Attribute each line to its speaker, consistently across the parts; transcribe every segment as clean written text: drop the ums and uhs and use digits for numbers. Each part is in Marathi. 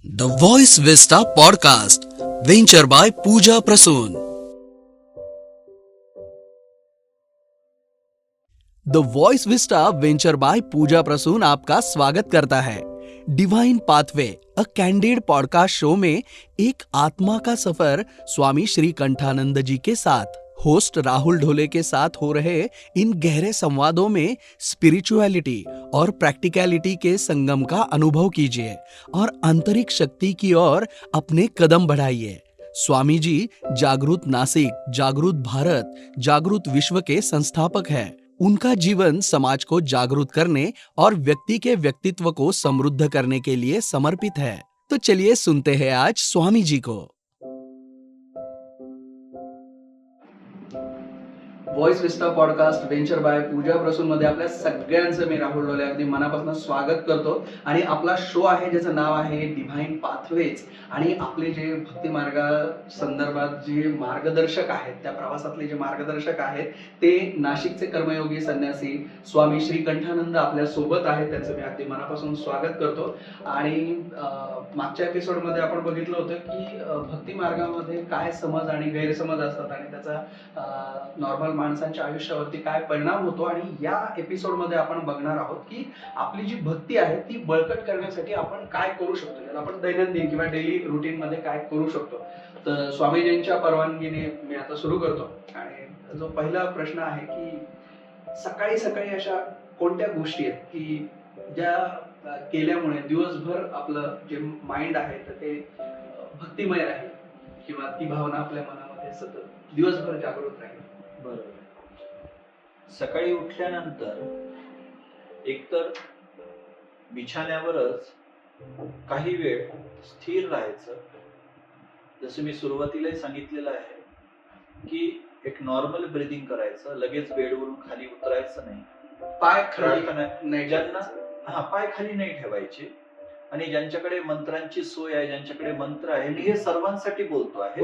Speaker 1: The Voice Vista Podcast, venture by Pooja Prasoon. The voice vista venture by Pooja Prasoon आपका स्वागत करता है। Divine pathway a candid podcast show में एक आत्मा का सफर स्वामी श्री कंठानंद जी के साथ होस्ट राहुल ढोले के साथ हो रहे इन गहरे संवादों में स्पिरिचुअलिटी और प्रैक्टिकलिटी के संगम का अनुभव कीजिए और आंतरिक शक्ति की ओर अपने कदम बढ़ाइए। स्वामी जी जागृत नासिक, जागृत भारत, जागृत विश्व के संस्थापक हैं। उनका जीवन समाज को जागरूक करने और व्यक्ति के व्यक्तित्व को समृद्ध करने के लिए समर्पित है। तो चलिए सुनते हैं आज स्वामी जी को। Voice vista podcast venture by Pooja Prasoon मध्ये आपल्या सगळ्यांचं मी राहुल ढोले अगदी मनापासून स्वागत करतो। आणि आपला शो आहे ज्याचं नाव आहे डिव्हाइन पाथवेज। आणि आपले जे भक्ती मार्गा संदर्भात जे मार्गदर्शक आहेत, त्या प्रवासातले जे मार्गदर्शक आहेत ते नाशिकचे कर्मयोगी संन्यासी स्वामी श्री कंठानंद आपल्या सोबत आहेत। त्यांचं मी अगदी मनापासून स्वागत करतो। आणि मागच्या एपिसोडमध्ये आपण बघितलं होतं की भक्ती मार्गामध्ये काय समज आणि गैरसमज असतात आणि त्याचा नॉर्मल माणसांच्या आयुष्यावरती काय परिणाम होतो। आणि या एपिसोड मध्ये आपण बघणार आहोत की आपली जी भक्ती आहे ती बळकट करण्यासाठी आपण काय करू शकतो, याला आपण दैनंदिन किंवा डेली रुटीन मध्ये काय करू शकतो। तर स्वामीजींच्या परवानगीने मी आता सुरू करतो। आणि जो पहिला प्रश्न आहे की सकाळी सकाळी अशा कोणत्या गोष्टी आहेत की ज्या केल्यामुळे दिवसभर आपलं जे माइंड आहे तर ते भक्तिमय राहील किंवा ती भावना आपल्या मनामध्ये सतत दिवसभर जागृत राहील।
Speaker 2: बरोबर। सकाळी उठल्यानंतर एकतर बिछाण्यावरच काही वेळ स्थिर राहायचं। जसं मी सुरुवातीला सांगितलेलं आहे की एक नॉर्मल ब्रीदिंग करायचं, लगेच बेडवरून खाली उतरायचं नाही,
Speaker 1: पाय खाली नाही,
Speaker 2: ज्यांना पाय खाली नाही ठेवायचे। आणि ज्यांच्याकडे मंत्रांची सोय आहे, ज्यांच्याकडे मंत्र आहे, मी हे सर्वांसाठी बोलतो आहे।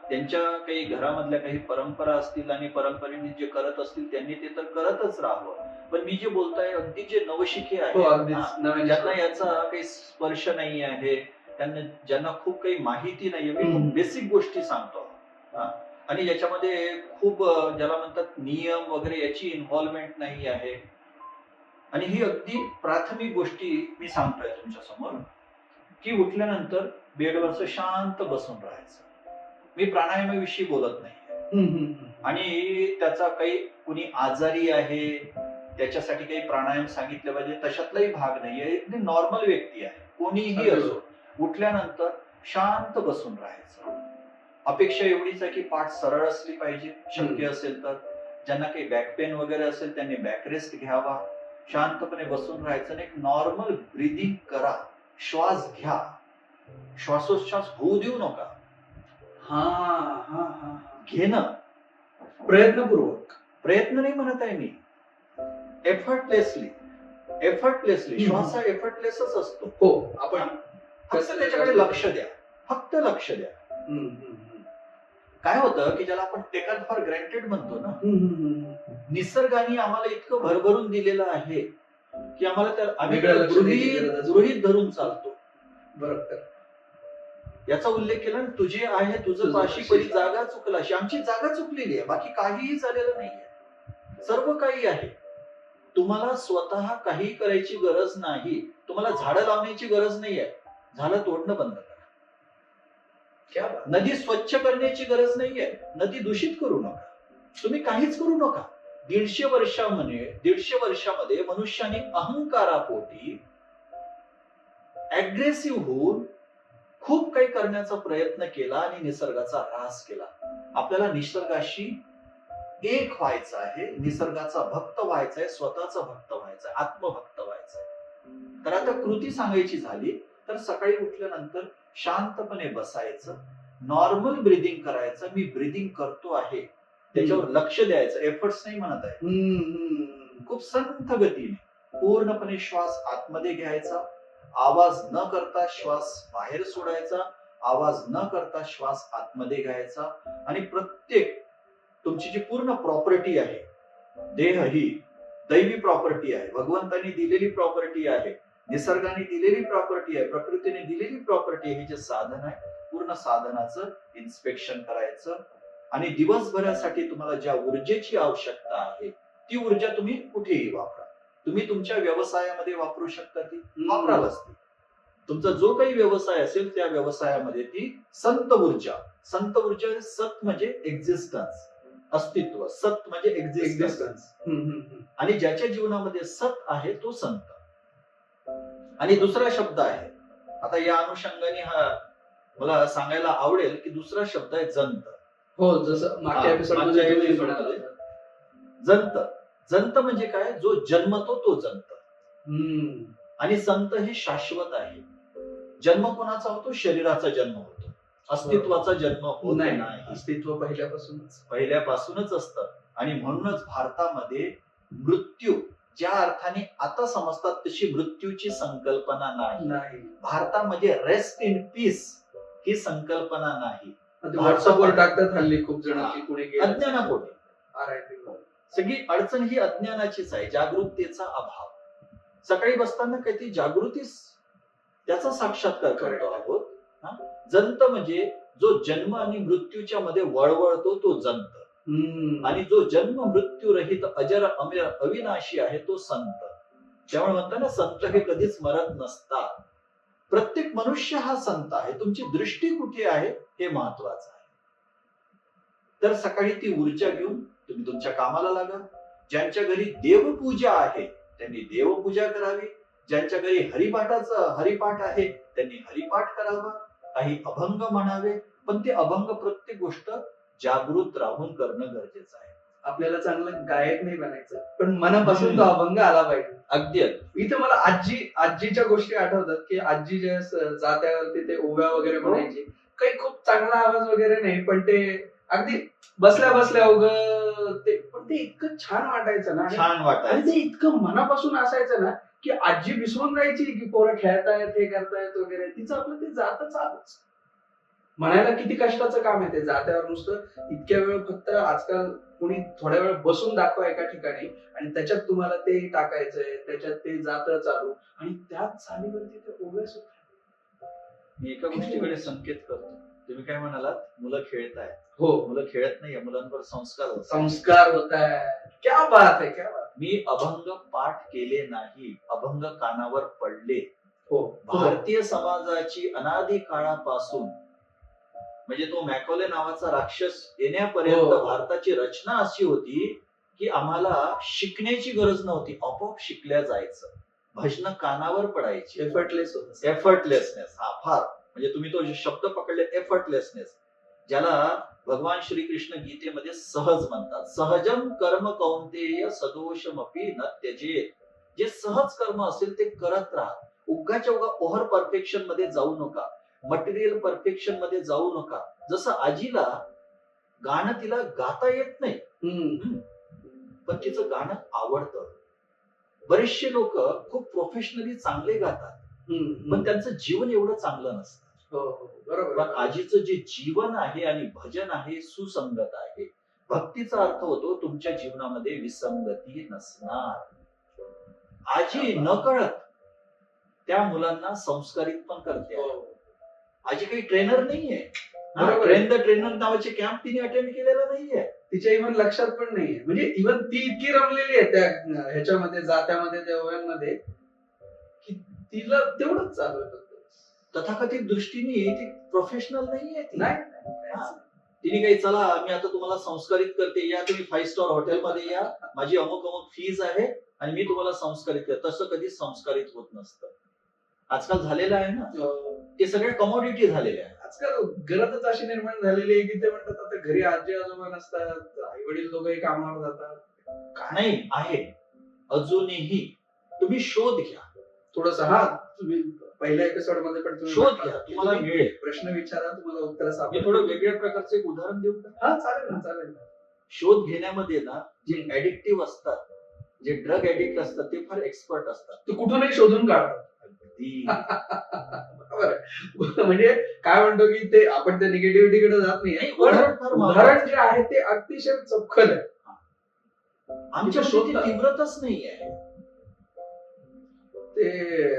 Speaker 2: त्यांच्या काही घरामधल्या काही परंपरा असतील आणि परंपरेने जे करत असतील त्यांनी ते तर करतच राहावं। पण मी जे बोलतोय अगदी जे नवशिके आहेत, ज्यांना याचा काही स्पर्श नाही आहे, त्यांना ज्यांना खूप काही माहिती नाहीये, मी खूप बेसिक गोष्टी सांगतो। आणि याच्यामध्ये खूप ज्याला म्हणतात नियम वगैरे याची इन्व्हॉल्वमेंट नाही आहे। आणि ही अगदी प्राथमिक गोष्टी मी सांगतोय तुमच्या समोर की उठल्यानंतर बेडवरच शांत बसून राहायचं। मी प्राणायामाविषयी बोलत नाही आणि त्याचा काही कुणी आजारी आहे त्याच्यासाठी काही प्राणायाम सांगितले पाहिजे तशातलाही भाग नाहीये। एकदम नॉर्मल व्यक्ती आहे, कोणीही असो, उठल्यानंतर शांत बसून राहायचं। अपेक्षा एवढीच आहे की पाठ सरळ असली पाहिजे, शक्य असेल तर। ज्यांना काही बॅक पेन वगैरे असेल त्यांनी बॅक रेस्ट घ्यावा, शांतपणे बसून राहायचं आणि एक नॉर्मल ब्रीदिंग करा। श्वास घ्या, श्वासोच्छ्वास होऊ देऊ नका। घेणं
Speaker 1: प्रयत्नपूर्वक,
Speaker 2: प्रयत्न नाही म्हणत आहे मी, एफर्टलेसली श्वास हा एफर्टलेसच असतो।
Speaker 1: हो, आपण
Speaker 2: फक्त त्याच्याकडे लक्ष द्या, फक्त लक्ष द्या। काय होतं की ज्याला आपण टेकन फॉर ग्रँटेड म्हणतो ना, निसर्गाने आम्हाला इतकं भरभरून दिलेलं आहे की आम्हाला आम्ही गृहीत धरून चालतो।
Speaker 1: बरोबर,
Speaker 2: याचा उल्लेख केला ना, तुझे आहे तुझं पाशी परी जागा चुकलाशी। आमची जागा चुकलेली आहे, बाकी काहीही झालेलं नाहीये, सर्व काही आहे। तुम्हाला स्वतः काही करायची गरज नाही, तुम्हाला झाडं लावण्याची गरज नाहीये, झाडं तोडणं बंद करा। नदी स्वच्छ करण्याची गरज नाहीये, नदी दूषित करू नका, तुम्ही काहीच करू नका। 150 वर्षामध्ये मनुष्याने अहंकारापोटी अग्रेसिव्ह होऊन खूप काही करण्याचा प्रयत्न केला आणि निसर्गाचा ऱ्हास केला। आपल्याला निसर्गाशी एक व्हायचं आहे, निसर्गाचा भक्त व्हायचा आहे, स्वतःचा भक्त व्हायचा आहे, आत्मभक्त व्हायचा आहे। तर आता कृती सांगायची झाली तर सकाळी उठल्यानंतर शांतपणे बसायचं, नॉर्मल ब्रीदिंग करायचं। मी ब्रीदिंग करतो आहे त्याच्यावर लक्ष द्यायचं, एफर्ट्स नाही म्हणत आहे। खूप संथ गतीने पूर्णपणे श्वास आतमध्ये घ्यायचा, आवाज न करता श्वास बाहेर सोडायचा, आवाज न करता श्वास आतमध्ये घ्यायचा। आणि प्रत्येक तुमची जी पूर्ण प्रॉपर्टी आहे, देह ही दैवी प्रॉपर्टी आहे, भगवंतांनी दिलेली प्रॉपर्टी आहे, निसर्गाने दिलेली प्रॉपर्टी आहे, प्रकृतीने दिलेली प्रॉपर्टी आहे. हे जे साधन आहे, पूर्ण साधनाचं इन्स्पेक्शन करायचं आणि दिवसभरासाठी तुम्हाला ज्या ऊर्जेची आवश्यकता आहे ती ऊर्जा तुम्ही कुठेही वापरा. तुम्ही तुमच्या व्यवसायामध्ये वापरू शकता, ती वापरालच ती. तुमचा जो काही व्यवसाय असेल त्या व्यवसायामध्ये ती संत ऊर्जा सत म्हणजे एक्झिस्टन्स, अस्तित्व. सत म्हणजे एक्झिस्टन्स. आणि ज्याच्या जीवनामध्ये सत आहे तो संत. आणि दुसरा शब्द आहे, आता या अनुषंगाने हा मला सांगायला आवडेल की दुसरा शब्द आहे जंत.
Speaker 1: हो, जसं मागच्या एपिसोडमध्ये तुम्ही म्हणालात.
Speaker 2: जंत. जंत म्हणजे काय? जो जन्मतो तो जंत. आणि संत हे शाश्वत आहे. जन्म कोणाचा होतो? शरीराचा जन्म होतो, अस्तित्वाचा जन्म होत नाही.
Speaker 1: अस्तित्व
Speaker 2: पहिल्यापासूनच असतं. आणि म्हणूनच भारतामध्ये मृत्यू ज्या अर्थाने आता समजतात तशी मृत्यूची संकल्पना नाही. भारतामध्ये रेस्ट इन पीस ही संकल्पना नाही.
Speaker 1: व्हॉट्सअपवर टाकतात हल्ली खूप जण की कुणी गेलं.
Speaker 2: अज्ञानापोटी सगळी अडचण ही अज्ञानाचीच आहे, जागरूकतेचा अभाव. सकाळी बसताना काही ती जागृतीच त्याचा साक्षात्कार करतो आहोत. जंत म्हणजे जो जन्म आणि मृत्यूच्या मध्ये वळवळतो तो जंत. आणि जो जन्म मृत्यू रहित अजर अमर अविनाशी आहे तो संत. त्यामुळे म्हणतात ना, संत हे कधीच मरत नसतात. प्रत्येक मनुष्य हा संत आहे. तुमची दृष्टी कुठे आहे हे महत्वाचं आहे. तर सकाळी ती ऊर्जा घेऊन तुम्ही तुमच्या कामाला लागा. ज्यांच्या घरी देवपूजा आहे त्यांनी देवपूजा करावी. ज्यांच्या घरी हरिपाठ आहे त्यांनी हरिपाठ करावा. काही अभंग म्हणावे, पण ते अभंग प्रत्येक गोष्ट जागृत राहून करणं गरजेचं आहे.
Speaker 1: आपल्याला चांगलं गायक नाही बनायचं, पण मनापासून तो अभंग आला पाहिजे.
Speaker 2: अगदी.
Speaker 1: इथे मला आजीच्या गोष्टी आठवतात की आजी जे जात्यावरती ते ओव्या वगैरे म्हणायची. काही खूप चांगला आवाज वगैरे नाही, पण ते अगदी बसल्या बसल्या ते पण ते इतकं छान वाटायचं ना.
Speaker 2: छान वाटायचं.
Speaker 1: आणि ते इतकं मनापासून असायचं ना की आजी विसरून जायची की पोरं खेळतायत, हे करतायत वगैरे. तिचं आपलं ते जातं चालूच. म्हणायला किती कष्टाचं काम आहे ते जात्यावर नुसतं इतक्या वेळ. फक्त आजकाल कोणी थोड्या वेळ बसून दाखवा एका ठिकाणी आणि त्याच्यात तुम्हाला ते टाकायचंय, त्याच्यात ते जातं चालू आणि त्याच चालीवरती ते ओव्या सुद्धा.
Speaker 2: मी एका गोष्टीकडे संकेत करतो. तुम्ही काय म्हणालात? मुलं खेळतायत.
Speaker 1: हो,
Speaker 2: मुलं खेळत नाही, मुलांवर
Speaker 1: संस्कार होत आहे. क्या बात आहे, क्या बात.
Speaker 2: मी अभंग पाठ केले नाही, अभंग कानावर पडले.
Speaker 1: हो,
Speaker 2: भारतीय समाजाची अनादी काळापासून म्हणजे तो मॅकॉले नावाचा राक्षस येण्यापर्यंत भारताची रचना अशी होती की आम्हाला शिकण्याची गरज नव्हती, आपोआप शिकल्या जायचं. भजन कानावर पडायची. एफर्टलेसनेस. हा फार म्हणजे तुम्ही तो शब्द पकडले, एफर्टलेसनेस, ज्याला भगवान श्रीकृष्ण गीतेमध्ये सहज म्हणतात. सहजम कर्म कौंतेय सदोषमपि न त्यजेत. जे सहज कर्म असेल ते करत राहा. उगाच्या उगा ओव्हर परफेक्शन मध्ये जाऊ नका, मटेरियल परफेक्शन मध्ये जाऊ नका. जसं आजीला गाणं तिला गाता येत नाही, पण तिचं गाणं आवडतं. बरेचसे लोक खूप प्रोफेशनली चांगले गातात, पण त्यांचं जीवन एवढं चांगलं नसतं.
Speaker 1: बरोबर.
Speaker 2: पण आजीचं जे जीवन आहे आणि भजन आहे सुसंगत आहे. भक्तीचा अर्थ होतो तुमच्या जीवनामध्ये विसंगती नसणार. आजी नकळत त्या मुलांना संस्कारित पण करते. आजी काही ट्रेनर नाहीये. ट्रेन द ट्रेनर नावाचे कॅम्प तिने अटेंड केलेला नाहीये.
Speaker 1: तिच्या इव्हन लक्षात पण नाहीये. म्हणजे इव्हन ती इतकी रमलेली आहे त्या ह्याच्यामध्ये, जात्यामध्ये, त्या ओव्यांमध्ये, की तिला तेवढंच चालू आहे.
Speaker 2: तथाकथित दृष्टीने ती प्रोफेशनल नाहीये. तिने काही चला मी आता तुम्हाला संस्कारित करते, या तुम्ही 5 स्टार हॉटेलमध्ये या, माझी अमुक अमुक फीज आहे आणि मी तुम्हाला संस्कारित करते. तसं कधीच संस्कारित होत नसतं. आजकाल झालेलं आहे ना, ते सगळे कमोडिटी झालेले आहे.
Speaker 1: आजकाल गरजच अशी निर्माण झालेली आहे की ते म्हणतात आता घरी आजी आजोबा नसतात, आई वडील दोघंही कामावर जातात.
Speaker 2: नाही आहे अजूनही. तुम्ही शोध घ्या
Speaker 1: थोडस. तुम्ही पहिल्या एपिसोड मध्ये पण तुम्ही
Speaker 2: शोध घ्या, तुम्हाला मिळेल.
Speaker 1: प्रश्न विचारा, तुम्हाला उत्तर
Speaker 2: मी थोडं वेगळ्या प्रकारचं एक उदाहरण देऊ का?
Speaker 1: हा, चालेल ना, चालेल.
Speaker 2: शोध घेण्यामध्ये ना जे ऍडिक्टिव्ह असतात, जे ड्रग ऍडिक्ट असतात, ते फार एक्सपर्ट असतात.
Speaker 1: ते कुठूनही शोधून काढतात. बरोबर. म्हणजे काय म्हणतो की ते आपण त्या निगेटिव्हिटीकडे जात नाही. उदाहरण जे आहे ते अतिशय चपखल आहे.
Speaker 2: आमच्या शोध तीव्रताच नाही आहे.
Speaker 1: ते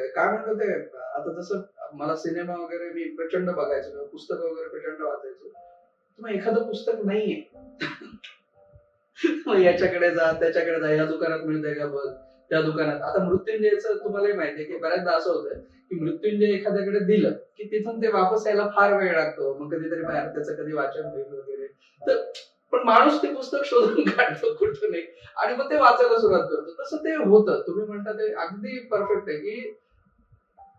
Speaker 1: काय म्हणतात ते, आता जसं मला सिनेमा वगैरे मी प्रचंड बघायचो, पुस्तक वगैरे प्रचंड वाचायचो. मग एखादं पुस्तक नाहीये मग याच्याकडे जा त्याच्याकडे जा, या दुकानात मिळतंय का बघ, त्या दुकानात. आता मृत्युंजयचं तुम्हालाही माहितीये की बऱ्याचदा असं होतं की मृत्युंजय एखाद्याकडे दिलं की तिथून ते वापस यायला फार वेळ लागतो, मग कधीतरी बाहेर त्याचं कधी वाचन होईल वगैरे. तर पण माणूस ते पुस्तक शोधून काढतो कुठून नाही आणि मग ते वाचायला सुरुवात करतो. तसं ते होतं, तुम्ही म्हणता ते अगदी परफेक्ट आहे की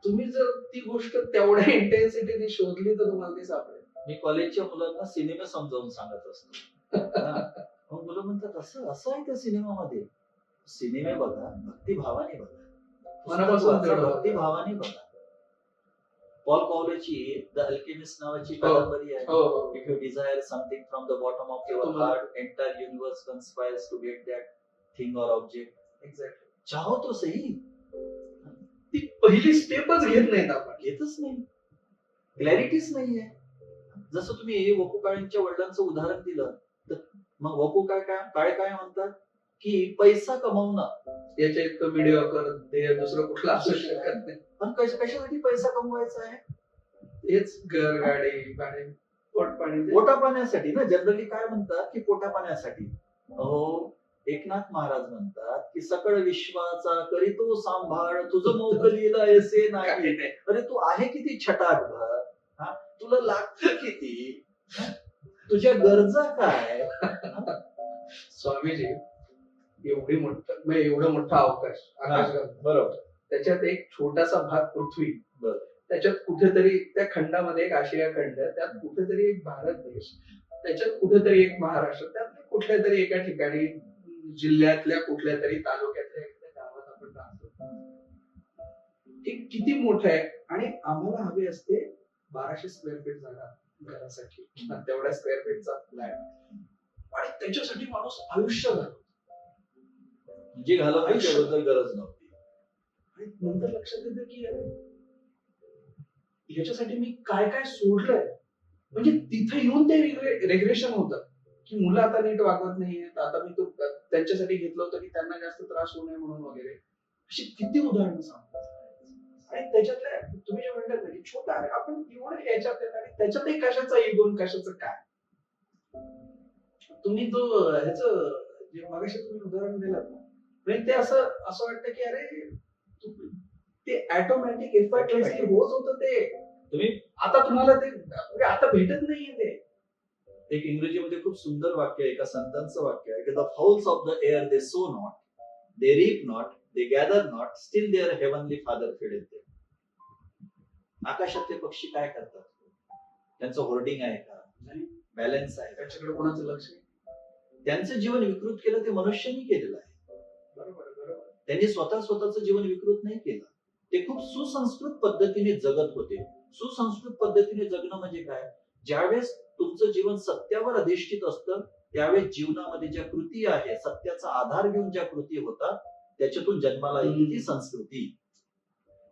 Speaker 1: तुम्ही जर ती गोष्ट तेवढ्या इंटेन्सिटीने शोधली तर तुम्हाला ती सापडेल.
Speaker 2: मी कॉलेजच्या मुलांना सिनेमा समजावून सांगत असतो. हा. मग मुलं म्हणतात असं असं आहे त्या सिनेमामध्ये. सिनेमे बघा, भक्तिभावाने बघा,
Speaker 1: मनापासून
Speaker 2: पुस्तक वाचा,
Speaker 1: तेवढं.
Speaker 2: भक्तिभावाने बघा. पॉल कॉलेची द अल्केमिस्ट नावाची
Speaker 1: हो.
Speaker 2: कादंबरी आहे.
Speaker 1: हो हो.
Speaker 2: If you desire something from the bottom of your
Speaker 1: तुम्हाला-
Speaker 2: heart, entire universe conspires to get that thing or object.
Speaker 1: Exactly.
Speaker 2: चाहो तो सही.
Speaker 1: ती पहिली स्टेपच घेत नाहीत आपण.
Speaker 2: घेतच नाही. क्लॅरिटीच नाहीये. जसं तुम्ही वपू काळेंच्या वडिलांचं उदाहरण दिलं, तर मग वपू काळे काय म्हणतात की पैसा कमवणं.
Speaker 1: याच्या इतकं व्हिडिओ करत ते दुसरं कुठलं असू शकत नाही.
Speaker 2: पण कशासाठी पैसा कमवायचा आहे?
Speaker 1: हेच घर गाडी पाणी पोट पाणी ते.
Speaker 2: पोटा पाण्यासाठी ना. जनरली काय म्हणतात की पोटा पाण्यासाठी. अहो, एकनाथ महाराज म्हणतात की सकळ विश्वाचा करी तो सांभाळ, तुझं मोकलीला ऐसे नाही.
Speaker 1: काही नाही.
Speaker 2: अरे तू आहे किती छटाकभर, हा, तुला लागतं किती, हा? तुझ्या गरजा काय?
Speaker 1: स्वामीजी एवढं मोठं आकाश
Speaker 2: बरोबर.
Speaker 1: त्याच्यात एक छोटासा भाग पृथ्वी,
Speaker 2: बरं.
Speaker 1: त्याच्यात कुठेतरी त्या खंडामध्ये एक आशिया खंड, त्यात कुठेतरी एक भारत देश, त्याच्यात कुठेतरी एक महाराष्ट्र, त्यात कुठल्या तरी एका ठिकाणी जिल्ह्यातल्या कुठल्या तरी तालुक्यातल्या एखाद्या गावात आपण राहतो. हे किती मोठं आहे आणि आम्हाला हवी असते 1200 स्क्वेअर फीट जागा घरासाठी, तेवढ्या स्क्वेअर फीटचा फ्लॅट, आणि त्याच्यासाठी माणूस आयुष्य घालतो.
Speaker 2: जी घालवण्याची त्याबद्दल गरज नव्हती.
Speaker 1: आणि नंतर लक्षात येतं की ह्याच्यासाठी मी काय काय सोडलंय. म्हणजे तिथे येऊन ते रेग्रेशन होतं की मुलं आता नीट वागवत नाहीयेत, आता मी तो त्यांच्यासाठी घेतलं होतं की त्यांना जास्त त्रास होऊ नये म्हणून वगैरे. अशी किती उदाहरणं सांगतात. आणि त्याच्यातल्या तुम्ही जे म्हणतात ना की छोटा आहे, आपण एवढं ह्याच्यात आहेत आणि त्याच्यातही कशाचा इगो कशाचं काय. तुम्ही जो ह्याचं जे मगाशी तुम्ही उदाहरण दिलं ना, म्हणजे ते असं वाटतं की अरे ते ऑटोमॅटिक एफर्टलेसली होत होतं ते.
Speaker 2: तुम्ही
Speaker 1: आता तुम्हाला ते म्हणजे आता भेटत नाहीये ते.
Speaker 2: एक इंग्रजीमध्ये खूप सुंदर वाक्य आहे, एका संतांचं वाक्य आहे की the fowls of the air they sow not, they reap not, they gather not, still their heavenly father feeded them. आकाशातले पक्षी काय करतात? त्यांचं होर्डिंग आहे का? बॅलन्स आहे?
Speaker 1: त्याच्याकडे कोणाचं लक्ष नाही.
Speaker 2: त्यांचं जीवन विकृत केलं ते मनुष्यानी केलेलं आहे.
Speaker 1: बरोबर बरोबर.
Speaker 2: त्यांनी स्वतःचं जीवन विकृत नाही केलं. ते खूप सुसंस्कृत पद्धतीने जगत होते. सुसंस्कृत पद्धतीने जगणं म्हणजे काय? ज्यावेळेस तुमचं जीवन सत्यावर अधिष्ठित असतं, त्यावेळेस जीवनामध्ये ज्या कृती आहे, सत्याचा आधार घेऊन ज्या कृती होतात, त्याच्यातून जन्माला येते ती संस्कृती.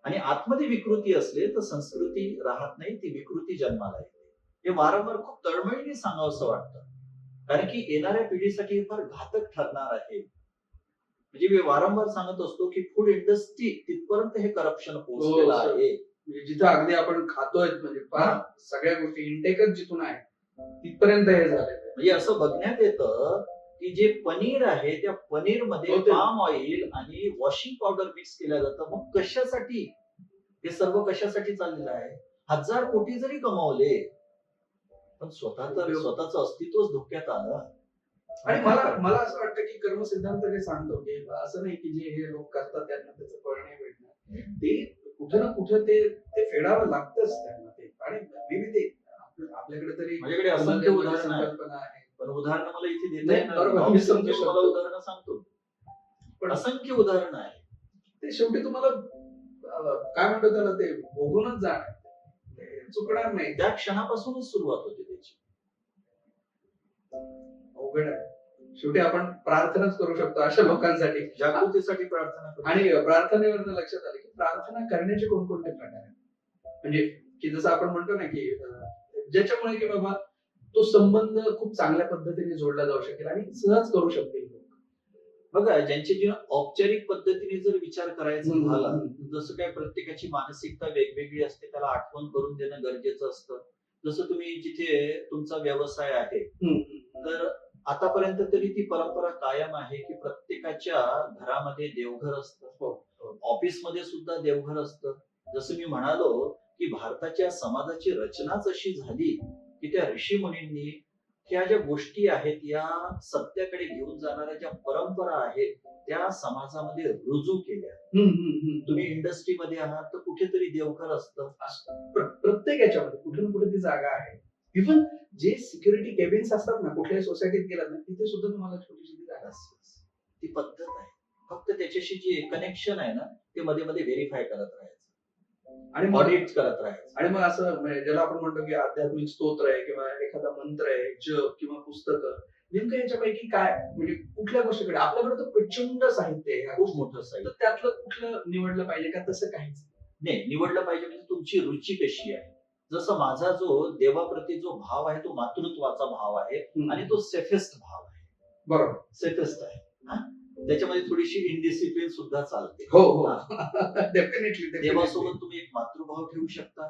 Speaker 2: आणि आतमध्ये विकृती असले तर संस्कृती राहत नाही, ती विकृती जन्माला येते. हे वारंवार खूप तळमळीने सांगावंसं वाटतं, कारण की येणाऱ्या पिढीसाठी हे फार घातक ठरणार आहे. म्हणजे मी वारंवार सांगत असतो की फूड इंडस्ट्री तिथपर्यंत हे करप्शन पोहोचलेलं
Speaker 1: हो,
Speaker 2: आहे.
Speaker 1: म्हणजे जिथं अगदी आपण खातोय, म्हणजे फार सगळ्या गोष्टी इंटेकच जिथून आहे तिथपर्यंत हे झालेलं आहे.
Speaker 2: म्हणजे असं बघण्यात येतं की जे पनीर आहे त्या पनीर मध्ये
Speaker 1: हो, ते-
Speaker 2: पाम ऑइल आणि वॉशिंग पावडर मिक्स केलं जातं. मग कशासाठी हे सर्व कशासाठी चाललेलं आहे? 1000 कोटी जरी कमावले पण स्वतःचं अस्तित्वच धोक्यात आलं.
Speaker 1: आणि मला असं वाटतं की कर्मसिद्धांत हे सांगतो की असं नाही की जे हे लोक करतात त्यांना त्याचं फळ नाही भेटणार. ते कुठे ना कुठे ते फेडावं लागतंच त्यांना ते. आणि विविध आपल्याकडे तरी
Speaker 2: माझ्याकडे असंख्य उदाहरणं आहेत.
Speaker 1: संकल्पना आहे.
Speaker 2: पण उदाहरणं मला इथे देता
Speaker 1: नाही,
Speaker 2: येणार
Speaker 1: बरोबर,
Speaker 2: नाही.
Speaker 1: मी समजू शकतो.
Speaker 2: तुम्हाला उदाहरणं सांगतो,
Speaker 1: पण
Speaker 2: असंख्य उदाहरणं आहेत.
Speaker 1: ते शेवटी तुम्हाला काय म्हणतो त्याला, ते भोगूनच जाणार, ते चुकणार नाही.
Speaker 2: त्या क्षणापासूनच सुरुवात होते त्याची.
Speaker 1: अवघड आहे. शेवटी आपण प्रार्थनाच करू शकतो अशा लोकांसाठी.
Speaker 2: जागृतीसाठी प्रार्थना करू.
Speaker 1: आणि प्रार्थनेवरनं लक्षात आलं की प्रार्थना करण्याचे कोणकोणते प्रकार आहेत. म्हणजे की जसं आपण म्हणतो ना की ज्याच्यामुळे की बाबा तो संबंध खूप चांगल्या पद्धतीने जोडला जाऊ शकेल आणि सहज करू शकतील लोक.
Speaker 2: बघा, ज्यांचे जे औपचारिक पद्धतीने जर विचार करायचा
Speaker 1: हम्म,
Speaker 2: झाला,
Speaker 1: हम्म.
Speaker 2: जसं काय प्रत्येकाची मानसिकता वेगवेगळी असते, त्याला आठवण करून देणं गरजेचं असतं. जसं तुम्ही जिथे तुमचा व्यवसाय आहे, तर आतापर्यंत तरी ती परंपरा कायम आहे की प्रत्येकाच्या घरामध्ये देवघर असतं.
Speaker 1: हो.
Speaker 2: ऑफिसमध्ये सुद्धा देवघर असतं. जसं मी म्हणालो की भारताच्या समाजाची रचनाच अशी झाली की त्या ऋषी मुनींनी ह्या ज्या गोष्टी आहेत, या सत्याकडे घेऊन जाणाऱ्या ज्या परंपरा आहेत, त्या समाजामध्ये रुजू केल्या. तुम्ही इंडस्ट्रीमध्ये आहात तर कुठेतरी देवघर असतं.
Speaker 1: प्रत्येक याच्यामध्ये कुठे ना कुठे ती जागा आहे. इव्हन जे सिक्युरिटी केबिन्स असतात ना, कुठल्याही सोसायटीत गेलात ना, तिथे सुद्धा तुम्हाला छोटीशी ती जागा असते.
Speaker 2: ती पद्धत आहे. फक्त त्याच्याशी जे कनेक्शन आहे ना, ते मध्ये मध्ये व्हेरीफाय करत राहायचं
Speaker 1: आणि मग
Speaker 2: ऑडिट करत राहायचं.
Speaker 1: आणि मग असं म्हणजे ज्याला आपण म्हणतो की आध्यात्मिक स्तोत्र आहे किंवा एखादा मंत्र आहे, जप किंवा पुस्तकं, नेमकं याच्यापैकी काय म्हणजे कुठल्या गोष्टीकडे आपल्याकडे तर प्रचंड साहित्य आहे ह्या
Speaker 2: खूप
Speaker 1: गोष्टी.
Speaker 2: मोठं साईड.
Speaker 1: तर त्यातलं कुठलं निवडलं पाहिजे का तसं काहीच
Speaker 2: नाही, निवडलं पाहिजे म्हणजे तुमची रुची कशी आहे. जसं माझा जो देवाप्रती जो भाव आहे तो मातृत्वाचा भाव आहे
Speaker 1: नाही?
Speaker 2: आणि तो सेफेस्ट भाव आहे.
Speaker 1: बरोबर.
Speaker 2: सेफेस्ट आहे. हा? त्याच्यामध्ये थोडीशी इनडिसिप्लिन सुद्धा चालते.
Speaker 1: हो हो.
Speaker 2: हा.
Speaker 1: डेफिनेटली
Speaker 2: देवासोबत तुम्ही एक मातृभाव ठेवू शकता,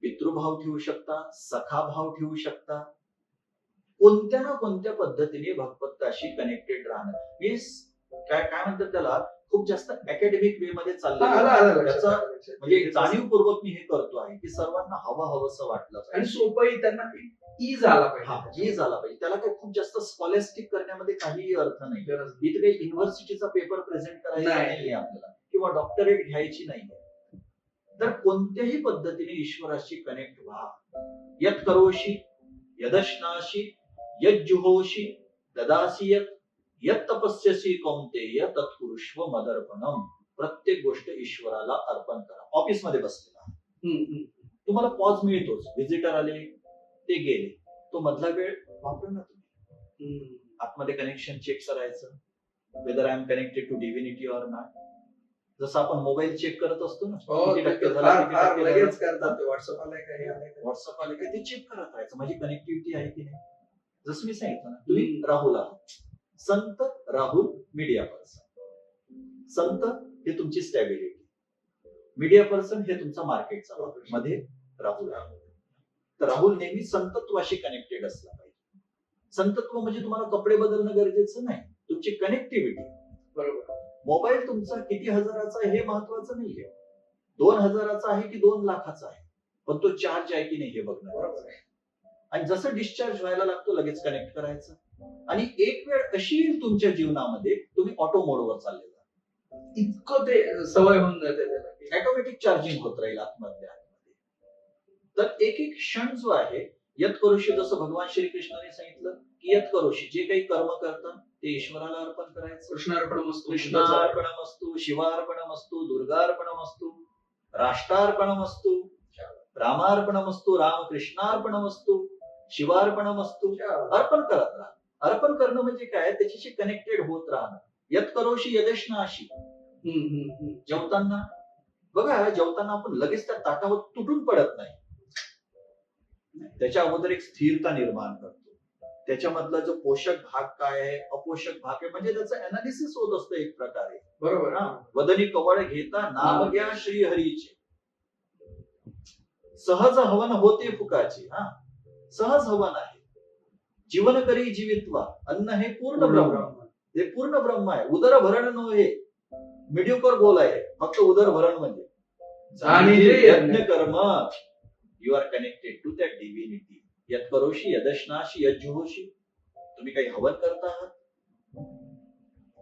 Speaker 2: पितृभाव ठेवू शकता, सखाभाव ठेवू शकता. कोणत्या ना कोणत्या पद्धतीने भक्ताशी कनेक्टेड राहणं. मी काय काय म्हणतात त्याला, खूप जास्त अकॅडमिक वे मध्ये चाललेलं त्याचा म्हणजे जाणीवपूर्वक मी हे करतो आहे की सर्वांना हवं हवंसं वाटलं
Speaker 1: आणि
Speaker 2: पाहिजे.
Speaker 1: सोपंही त्यांना इज आला
Speaker 2: हा,
Speaker 1: पाहिजे.
Speaker 2: हे झाला पाहिजे. त्याला काही खूप जास्त स्कॉलेस्टिक करण्यामध्ये काहीही अर्थ नाही.
Speaker 1: गरज
Speaker 2: इथे काही युनिव्हर्सिटीचा पेपर प्रेझेंट करायचा
Speaker 1: नाही.
Speaker 2: नाहीये आपल्याला, किंवा डॉक्टरेट घ्यायची नाहीये. तर कोणत्याही पद्धतीने ईश्वराशी कनेक्ट व्हा. यत करोषी यदश्नाशी यज्जुहोषी ददासी यत यत तपस्यसी कौंतेय तत्कुरुष्व मदर्पणम. प्रत्येक गोष्ट ईश्वराला अर्पण करा. ऑफिसमध्ये बसलेला आहे, तुम्हाला पॉज मिळतोच. व्हिजिटर आले, ते गेले, तो मधला वेळ वापरू ना तुम्ही. आतमध्ये कनेक्शन चेक करायचं, whether I am connected to divinity or not. जसं आपण मोबाईल चेक करत असतो ना, किती टक्के झाला, किती टक्के
Speaker 1: लगेच
Speaker 2: झाला.
Speaker 1: करतात. व्हॉट्सअप आलाय का हे आलंय का?
Speaker 2: व्हॉट्सअप आले का ते चेक करत राहायचं, माझी कनेक्टिव्हिटी आहे की नाही. जसं मी सांगितलं ना, तुम्ही राहुल आहात, संत राहुल मीडिया पर्सन. संत हे तुमची स्टॅबिलिटी, मीडिया पर्सन हे तुमचा मार्केटचा, मध्ये राहुल आहे. तर राहुल नेहमी संतत्वाशी कनेक्टेड असला पाहिजे. संतत्व म्हणजे तुम्हाला कपडे बदलणं गरजेचं नाही, तुमची कनेक्टिव्हिटी.
Speaker 1: बरोबर.
Speaker 2: मोबाईल तुमचा किती हजाराचा आहे हे महत्वाचं नाहीये. 2000चा आहे की 2 लाखाचा आहे, पण तो चार्ज आहे की नाही हे बघणं.
Speaker 1: बरोबर आहे.
Speaker 2: आणि जसं डिस्चार्ज व्हायला लागतो लगेच कनेक्ट करायचं. आणि एक वेळ अशी येईल तुमच्या जीवनामध्ये, तुम्ही ऑटो मोडवर चालले जा,
Speaker 1: इतकं ते सवय होऊन जाते त्याला.
Speaker 2: ऑटोमॅटिक चार्जिंग होत राहील आतमध्ये. तर एक एक क्षण जो आहे, यत करोशी, जसं भगवान श्रीकृष्णाने सांगितलं की यत करोशी, जे काही कर्म करतात ते ईश्वराला अर्पण करायचं.
Speaker 1: कृष्णार्पणमस्तु.
Speaker 2: कृष्णार्पणमस्तु, शिवार्पणमस्तु, दुर्गार्पणमस्तु, राष्ट्रार्पणमस्तु, रामार्पणमस्तु, रामकृष्णार्पणमस्तु, शिवार्पणमस्तु. अर्पण करत राहा. अर्पण करणं म्हणजे काय, त्याच्याशी कनेक्टेड होत राहणं. यत करोशी यदश्नाशी. जेवताना बघा, जेवताना आपण लगेच त्या ताटावर तुटून पडत नाही, त्याच्या अगोदर एक स्थिरता निर्माण करतो. त्याच्यामधला जो पोषक भाग काय आहे, अपोषक भाग आहे, म्हणजे त्याचं अनालिसिस होत असतं एक प्रकारे.
Speaker 1: बरोबर ना.
Speaker 2: वदनी कवळ घेता नाम घ्या श्रीहरीचे, सहज हवन होते फुकाचे. हा, सहज हवन आहे. जीवन करी जीवित्वा, अन्न हे पूर्ण ब्रह्म, हे पूर्ण ब्रह्म आहे. उदर भरण नव्हे, मिड्युकर गोल आहे, फक्त उदर भरण म्हणजे यज्ञ कर्म. You are connected to that divinity. यत करोशी यदश्नाशी यज्जुहोशी. तुम्ही काही हवन करता आहात,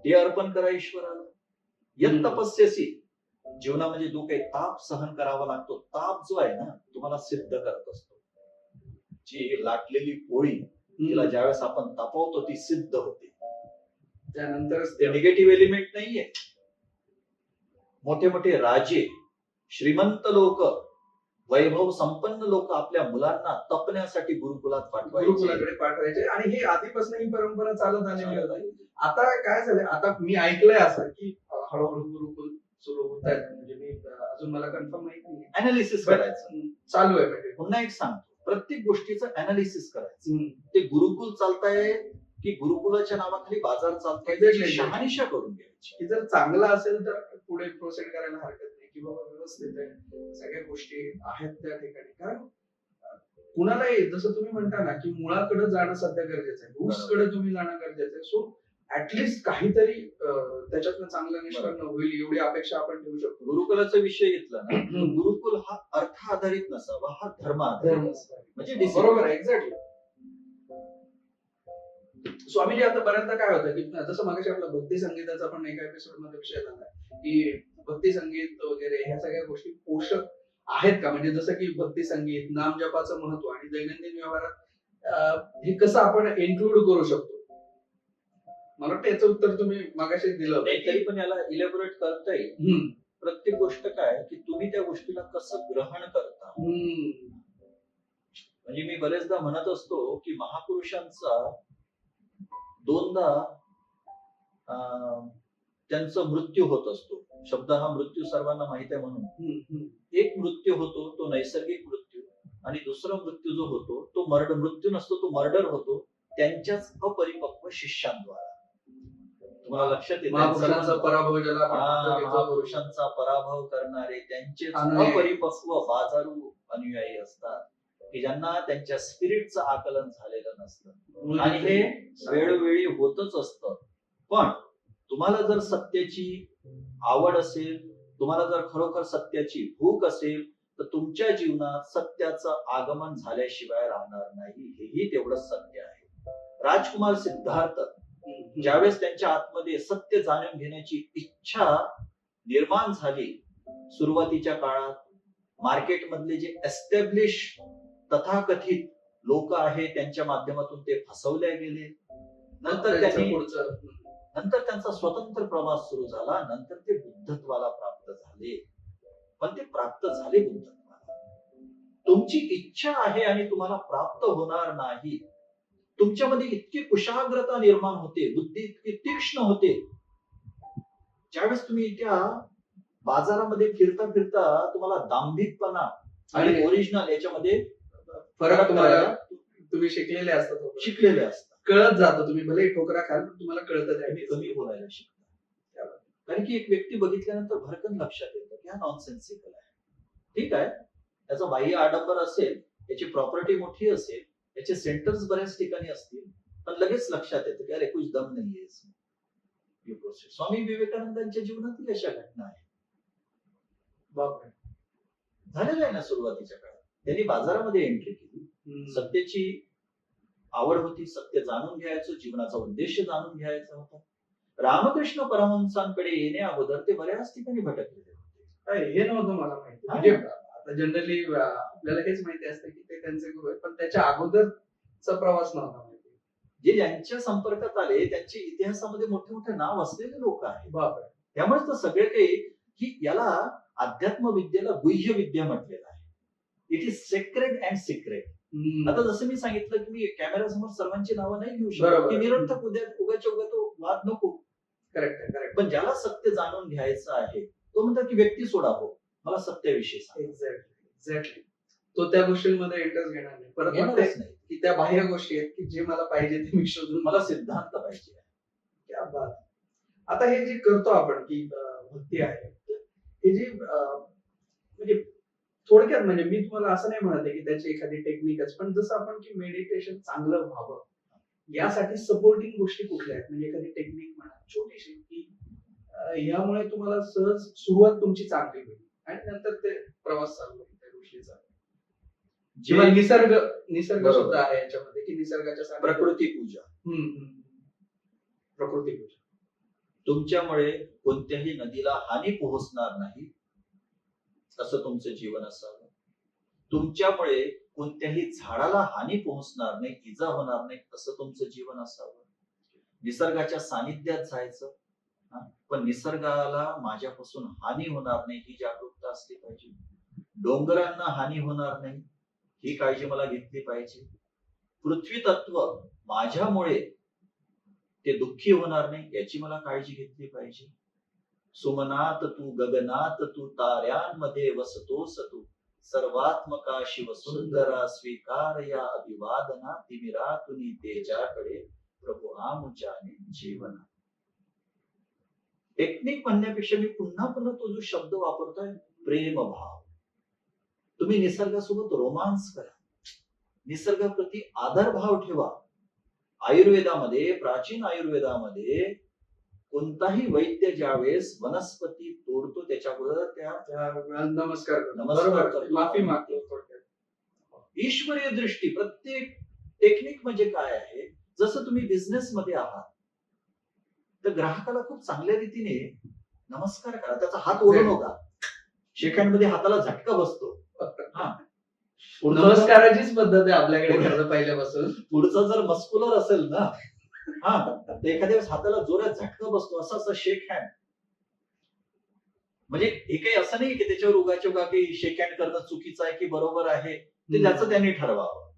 Speaker 2: ते अर्पण करा ईश्वराला. यत तपस्यसी, जीवनामध्ये जो काही ताप सहन करावा लागतो, ताप जो आहे ना, तुम्हाला सिद्ध करत असतो. जी लाटलेली पोळी, तिला ज्यावेळेस आपण तापवतो ती सिद्ध होते.
Speaker 1: त्यानंतरच
Speaker 2: ते निगेटिव्ह एलिमेंट नाहीये. मोठे मोठे राजे, श्रीमंत लोक, वैभव संपन्न लोक आपल्या मुलांना तपण्यासाठी गुरुकुलात
Speaker 1: गुरुकुलाकडे पाठवायचे. आणि हे आधीपासून ही परंपरा चालत आलेली होती. आता काय झालंय, आता मी ऐकलंय असं की हळूहळू गुरुकुल सुरू होत आहेत. म्हणजे मी अजून मला कन्फर्म माहिती नाही.
Speaker 2: अनालिसिस करायचं
Speaker 1: चालू आहे. म्हणजे
Speaker 2: पुन्हा एक सांगतो, प्रत्येक गोष्टीचं अनालिसिस करायचं. ते गुरुकुल चालतायत की गुरुकुलाच्या नावाखाली बाजार चालतो
Speaker 1: Exactly.
Speaker 2: त्याची शहानिशा करून घ्यायची.
Speaker 1: की जर चांगला असेल तर पुढे प्रोसेड करायला हरकत नाही की बाबा व्यवस्थित आहे, सगळ्या गोष्टी आहेत त्या ठिकाणी. कारण कुणालाही जसं तुम्ही म्हणता ना की मुळाकडे जाणं सध्या गरजेचं आहे, रूट्सकडे तुम्ही जाणं गरजेचं आहे. सो ऍटलिस्ट काहीतरी त्याच्यातनं चांगलं निष्पन्न होईल एवढी अपेक्षा आपण ठेवू शकतो.
Speaker 2: गुरुकुलाचा विषय घेतला ना, तर गुरुकुल हा अर्थ आधारित नसावा, हा धर्म आधारित असावा. म्हणजे discipline.
Speaker 1: बरोबर आहे, एक्झॅक्टली. स्वामीजी आता बऱ्याचदा काय होतं की जसं मागाशी आपला भक्ती संगीताचा पण एका एपिसोड मध्ये विषय झाला की भक्ती संगीत वगैरे ह्या सगळ्या गोष्टी पोषक आहेत का? म्हणजे जसं की भक्ती संगीत, नाम जपाचं महत्व आणि दैनंदिन व्यवहारात हे कसं आपण इन्क्लूड करू शकतो? मला वाटतं याचं उत्तर तुम्ही मागाशी दिलं होतं.
Speaker 2: नाही, तरी पण याला इलेबोरेट करता येईल. प्रत्येक गोष्ट काय की तुम्ही त्या गोष्टीला कसं ग्रहण करता. म्हणजे मी बरेचदा म्हणत असतो की महापुरुषांचा दोनदा त्यांचा मृत्यू होत असतो. शब्द हा मृत्यू सर्वांना माहित आहे म्हणून. एक मृत्यू होतो तो नैसर्गिक मृत्यू आणि दुसरा मृत्यू जो होतो तो मृत्यू नसतो, तो मर्डर होतो त्यांच्याच अपरिपक्व शिष्यांद्वारा. तुम्हाला लक्षात येईल
Speaker 1: महापुरुषांचा पराभव ज्याला आपण म्हणतो की जो
Speaker 2: महापुरुषांचा पराभव करणारे त्यांचे
Speaker 1: अनुयायी.
Speaker 2: अपरिपक्व बाजारू अनुयायी असतात की ज्यांना त्यांच्या स्पिरिटचं आकलन झालेलं नसतं. आणि हे वेळोवेळी होतच असतं. पण तुम्हाला जर सत्याची आवड असेल, तुम्हाला जर खरोखर सत्याची भूक असेल, तर तुमच्या जीवनात सत्याचं आगमन झाल्याशिवाय राहणार नाही. हेही तेवढंच सत्य आहे. राजकुमार सिद्धार्थ ज्यावेळेस त्यांच्या आतमध्ये सत्य जाणून घेण्याची इच्छा निर्माण झाली, सुरुवातीच्या काळात मार्केटमधले जे एस्टॅब्लिश तथाकथित लोक आहेत त्यांच्या माध्यमातून ते फसवले गेले. नंतर त्यांचा स्वतंत्र प्रवास सुरू झाला. नंतर ते बुद्धत्वाला प्राप्त झाले. पण ते प्राप्त झाले बुद्धत्वाला. तुमची इच्छा आहे आणि तुम्हाला प्राप्त होणार नाही. तुमच्यामध्ये इतकी कुशाग्रता निर्माण होते, बुद्धी इतकी तीक्ष्ण होते. ज्यावेळेस तुम्ही त्या बाजारामध्ये फिरता फिरता तुम्हाला दांभिकपणा आणि ओरिजिनल याच्यामध्ये
Speaker 1: फरक तुम्हाला तुम्ही शिकलेले असतात, कळत जातं. तुम्ही भले ठोकरा खाल पण तुम्हाला कळतं
Speaker 2: तुम्ही कमी बोलायला शिकता. कारण की एक व्यक्ती बघितल्यानंतर भरकन लक्षात येतं की हा नॉनसेन्सिकल आहे. ठीक आहे, त्याचा बाह्य आडंबर असेल, याची प्रॉपर्टी मोठी असेल, याचे सेंटर्स बऱ्याच ठिकाणी असतील, पण लगेच लक्षात येतं की अरे कुछ दम नाहीये. स्वामी विवेकानंदांच्या जीवनातील अशा घटना आहेत.
Speaker 1: बापरे.
Speaker 2: झालेलं आहे ना सुरुवातीच्या काळात. त्यांनी बाजारामध्ये एंट्री केली. सत्याची आवड होती, सत्य जाणून घ्यायचं, जीवनाचा उद्देश जाणून घ्यायचा होता. रामकृष्ण परमहंसांकडे येण्या अगोदर ते बऱ्याच ठिकाणी भटकलेले होते.
Speaker 1: हे नव्हतं मला माहिती. म्हणजे आता जनरली आपल्याला हेच माहिती असतं की ते त्यांचे गुरु आहेत, पण त्याच्या अगोदरचा प्रवास नव्हता माहिती.
Speaker 2: जे ज्यांच्या संपर्कात आले त्यांचे इतिहासामध्ये मोठे मोठे नाव असलेले लोक आहेत.
Speaker 1: बापरे.
Speaker 2: त्यामुळे तर सगळे काही की याला अध्यात्म विद्येला गुह्य विद्या म्हटलेलं आहे. It is sacred and secret. आता जसं मी सांगितलं की मी कॅमेरासमोर सर्वांची नावं नाही घेऊ शकत की निरर्थक उगाच्या उगा तो वाद नको.
Speaker 1: करेक्ट.
Speaker 2: पण ज्याला सत्य जाणून घ्यायचं आहे तो म्हणतात की व्यक्ती सोडा, हो मला सत्याविषयी सांग.
Speaker 1: एक्झॅक्टली. तो त्या गोष्टींमध्ये इंटरेस्ट घेणार नाही. परत
Speaker 2: घेणारच नाही
Speaker 1: की त्या बाह्य गोष्टी आहेत की जे मला पाहिजे ते मी शोधून,
Speaker 2: मला सिद्धांत पाहिजे.
Speaker 1: क्या बात. आता हे जे करतो आपण की भक्ती आहे, हे जे म्हणजे थोडक्यात, म्हणजे मी तुम्हाला असं नाही म्हणत आहे की त्याची एखादी टेक्निकच, पण जसं आपण की मेडिटेशन चांगलं व्हावं यासाठी सपोर्टिंग गोष्टी कुठल्या आहेत? म्हणजे एखादी टेक्निक म्हणा छोटीशी की यामुळे तुम्हाला सहज सुरुवात तुमची चांगली होईल आणि नंतर ते प्रवास चालू होईल त्या गोष्टीचा. किंवा निसर्ग सुद्धा आहे याच्यामध्ये की निसर्गाच्या
Speaker 2: प्रकृती पूजा.
Speaker 1: प्रकृती पूजा.
Speaker 2: तुमच्यामुळे कोणत्याही नदीला हानी पोहोचणार नाही असं तुमचं जीवन असावं. तुमच्यामुळे कोणत्याही झाडाला हानी पोहोचणार नाही, इजा होणार नाही असं तुमचं जीवन असावं. निसर्गाच्या सानिध्यात जायचं, पण निसर्गाला माझ्यापासून हानी होणार नाही ही जागरूकता असली पाहिजे. डोंगरांना हानी होणार नाही ही काळजी मला घेतली पाहिजे. पृथ्वी तत्व माझ्यामुळे ते दुःखी होणार नाही याची मला काळजी घेतली पाहिजे. सुमनात तू गगनात तू ताऱ्यांमध्ये वसतोस तू सर्वात्मका शिव सुंदरा स्वीकार या अभिवादना तिमिरातुनी तेजाकडे प्रभू आमुच्याने जीवन. टेक्निक म्हणण्यापेक्षा मी पुन्हा पुन्हा तो जो शब्द वापरतोय, प्रेमभाव. तुम्ही निसर्गासोबत रोमांस करा, निसर्गाप्रती आदरभाव ठेवा. आयुर्वेदामध्ये, प्राचीन आयुर्वेदामध्ये कोणताही वैद्य ज्यावेळेस वनस्पती तोडतो त्याच्याबरोबर त्या
Speaker 1: नमस्कार
Speaker 2: नमस्कार करतो.
Speaker 1: माफी मागतो थोडक्यात.
Speaker 2: ईश्वरीय दृष्टी. प्रत्येक टेक्निक म्हणजे काय आहे, जसं तुम्ही बिझनेस मध्ये आहात तर ग्राहकाला खूप चांगल्या रीतीने नमस्कार करा, त्याचा हात ओढू नका. शेखांमध्ये हाताला झटका बसतो.
Speaker 1: नमस्काराचीच पद्धत आहे आपल्याकडे खरं पहिल्यापासून.
Speaker 2: पुढचा जर मस्क्युलर असेल ना, तर एखाद्या वेळेस हाताला जोरात झटका बसतो. असं शेक हँड म्हणजे हे काही असं नाही की त्याच्यावर उगाच उगा की शेक हँड करणं चुकीचं आहे की बरोबर आहे, ते त्याचं त्यांनी ठरवावं.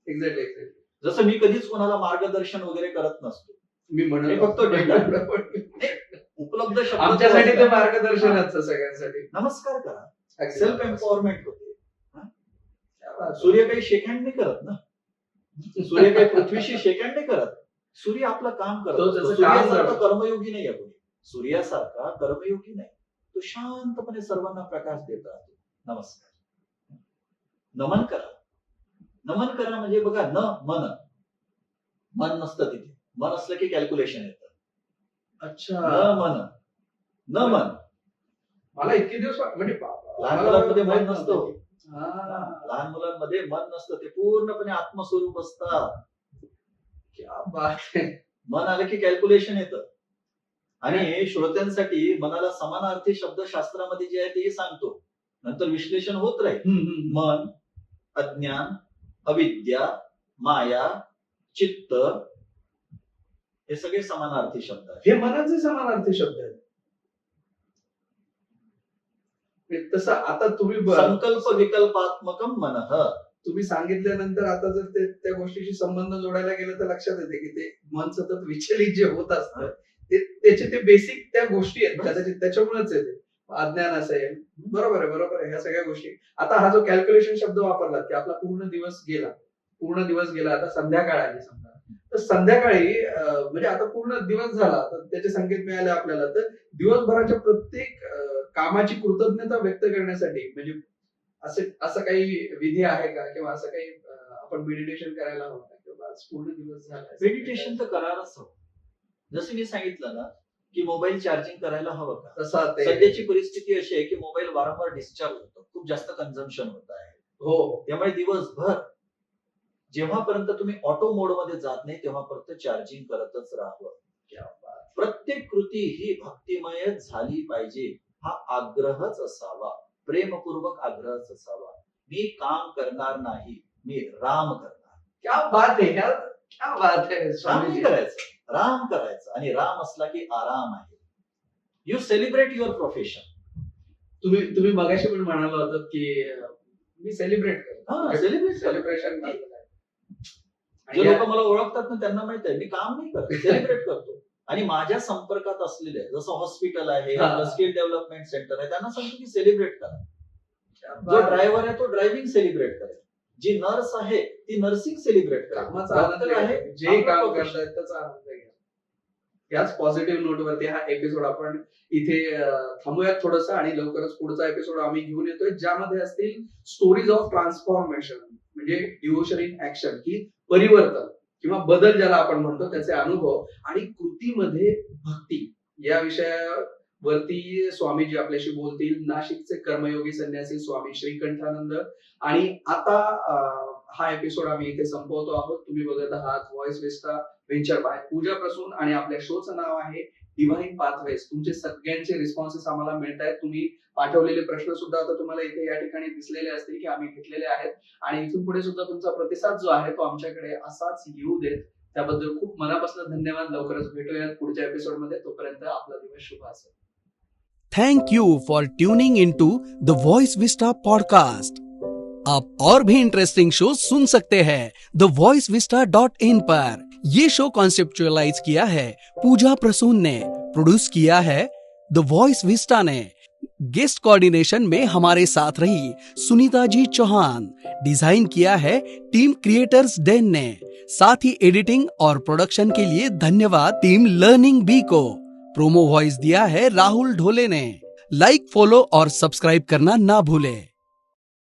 Speaker 1: एक्झॅक्टली.
Speaker 2: जसं मी कधीच कोणाला मार्गदर्शन वगैरे करत नसतो.
Speaker 1: मी म्हणत
Speaker 2: फक्त उपलब्ध शब्द
Speaker 1: आमच्यासाठी ते मार्गदर्शनाचं सगळ्यांसाठी.
Speaker 2: नमस्कार करा, सेल्फ एम्पॉवरमेंट होते. सूर्य काही शेक हँड नाही करत ना, सूर्य काही पृथ्वीशी शेक हँड नाही करत. सूर्य आपलं काम करतो. सूर्यासारखा कर्मयोगी नाही आहे कोणी. सूर्यासारखा कर्मयोगी नाही. तो शांतपणे सर्वांना प्रकाश देत राहतो. नमस्कार. नमन करा. नमन करा म्हणजे बघा, न मन, मन नसतं तिथे. मन असलं की कॅल्क्युलेशन येतं.
Speaker 1: अच्छा.
Speaker 2: न मन, न मन.
Speaker 1: मला इतके दिवस म्हणजे
Speaker 2: लहान मुलांमध्ये मन नसतं. लहान मुलांमध्ये मन नसतं, ते पूर्णपणे आत्मस्वरूप असतात.
Speaker 1: क्या बात आहे.
Speaker 2: मन आलं की कॅल्क्युलेशन येतं. आणि श्रोत्यांसाठी मनाला समानार्थी शब्द शास्त्रामध्ये जे आहे ते सांगतो, नंतर विश्लेषण होत राहील. मन, अज्ञान, अविद्या, माया, चित्त, हे सगळे समानार्थी शब्द आहेत.
Speaker 1: हे मनाचे समानार्थी शब्द आहेत. तसं आता तुम्ही
Speaker 2: संकल्प विकल्पात्मकम मनः,
Speaker 1: तुम्ही सांगितल्यानंतर आता जर ते त्या गोष्टीशी संबंध जोडायला गेलं तर लक्षात येते की ते मन सतत विचलित जे होत असतं त्याचे ते बेसिक त्या गोष्टी आहेत कदाचित त्याच्यामुळेच येते. अज्ञान असेल, बरोबर आहे ह्या सगळ्या गोष्टी. आता हा जो कॅल्क्युलेशन शब्द वापरला की आपला पूर्ण दिवस गेला, आता संध्याकाळ आली समजा, तर संध्याकाळी म्हणजे आता पूर्ण दिवस झाला तर त्याचे संकेत मिळाले आपल्याला. तर दिवसभराच्या प्रत्येक कामाची कृतज्ञता व्यक्त करण्यासाठी म्हणजे असं काही विधी आहे का, किंवा असं काही आपण मेडिटेशन करायला हवं का, किंवा आज पूर्ण दिवस झाला
Speaker 2: मेडिटेशन तर करायलाच हवं. जसं मी सांगितलं ना की मोबाईल चार्जिंग करायला हवं का.
Speaker 1: तसं
Speaker 2: सध्याची परिस्थिती अशी आहे की मोबाईल वारंवार डिस्चार्ज होतो, खूप जास्त कन्झम्पशन होत आहे.
Speaker 1: हो.
Speaker 2: त्यामुळे दिवसभर जेव्हापर्यंत तुम्ही ऑटो मोड मध्ये जात नाही तेव्हापर्यंत चार्जिंग करतच राहावं. प्रत्येक कृती ही भक्तिमय झाली पाहिजे, हा आग्रहच असावा, प्रेमपूर्वक आग्रहच असावा. मी काम करणार नाही, मी राम करणार.
Speaker 1: क्या बात आहे, क्या बात आहे.
Speaker 2: राम नाही करायचं, राम करायचं. आणि राम असला की आराम आहे. You celebrate your profession.
Speaker 1: तुम्ही मगाशी पण म्हणाला होतात की मी सेलिब्रेट करतो.
Speaker 2: सेलिब्रेशन. जे लोक मला ओळखतात ना त्यांना माहित आहे मी काम नाही करत, सेलिब्रेट करतो. आणि माझ्या संपर्कात असलेले जसं हॉस्पिटल आहे, स्किल डेव्हलपमेंट सेंटर आहे, त्यांना सांगतो की सेलिब्रेट करा. जो ड्रायव्हर आहे तो ड्रायव्हिंग सेलिब्रेट करेल, जी नर्स आहे ती नर्सिंग सेलिब्रेट करेल,
Speaker 1: जे काम करतायत त्याचा आनंद घ्या. याच पॉझिटिव्ह नोटवरती हा एपिसोड आपण इथे थांबूयात थोडंसं, आणि लवकरच पुढचा एपिसोड आम्ही घेऊन येतोय ज्यामध्ये असतील स्टोरीज ऑफ ट्रान्सफॉर्मेशन, म्हणजे डिव्होशन इन ऍक्शन, की परिवर्तन किंवा बदल ज्याला आपण म्हणतो त्याचे अनुभव आणि कृतीमध्ये भक्ती या विषयावरती स्वामीजी आपल्याशी बोलतील. नाशिकचे कर्मयोगी संन्यासी स्वामी श्रीकंठानंद. आणि आता हा एपिसोड आम्ही इथे संपवतो आहोत. तुम्ही बघत आहात व्हॉइस विस्टा व्हेंचर बाय पूजा प्रसून, आणि आपल्या शोचं नाव आहे डिव्हाइन पाथवेज. तुमचे सगळ्यांचे रिस्पॉन्सेस आम्हाला मिळत आहेत. तुम्ही पाठवलेले प्रश्न सुद्धा आता तुम्हाला इथे या ठिकाणी दिसलेले असतील की आम्ही घेतलेले आहेत, आणि इथून पुढे सुद्धा तुमचा प्रतिसाद जो आहे तो आमच्याकडे असाच येऊ देत. त्याबद्दल खूप मनापासून धन्यवाद. लवकरच भेटूयात पुढच्या एपिसोड मध्ये. तोपर्यंत आपला दिवस शुभ असेल.
Speaker 3: Thank you for tuning into the voice vista podcast. आप और भी इंटरेस्टिंग शो सुन सकते हैं thevoicevista.in पर. ये शो कॉन्सेप्चुअलाइज किया है पूजा प्रसून ने, प्रोड्यूस किया है द वॉइस विस्टा ने. गेस्ट कोऑर्डिनेशन में हमारे साथ रही सुनीता जी चौहान. डिजाइन किया है टीम क्रिएटर्स डेन ने. साथ ही एडिटिंग और प्रोडक्शन के लिए धन्यवाद टीम लर्निंग बी को। प्रोमो वॉइस दिया है राहुल ढोले ने। लाइक, फॉलो और सब्सक्राइब करना ना भूले।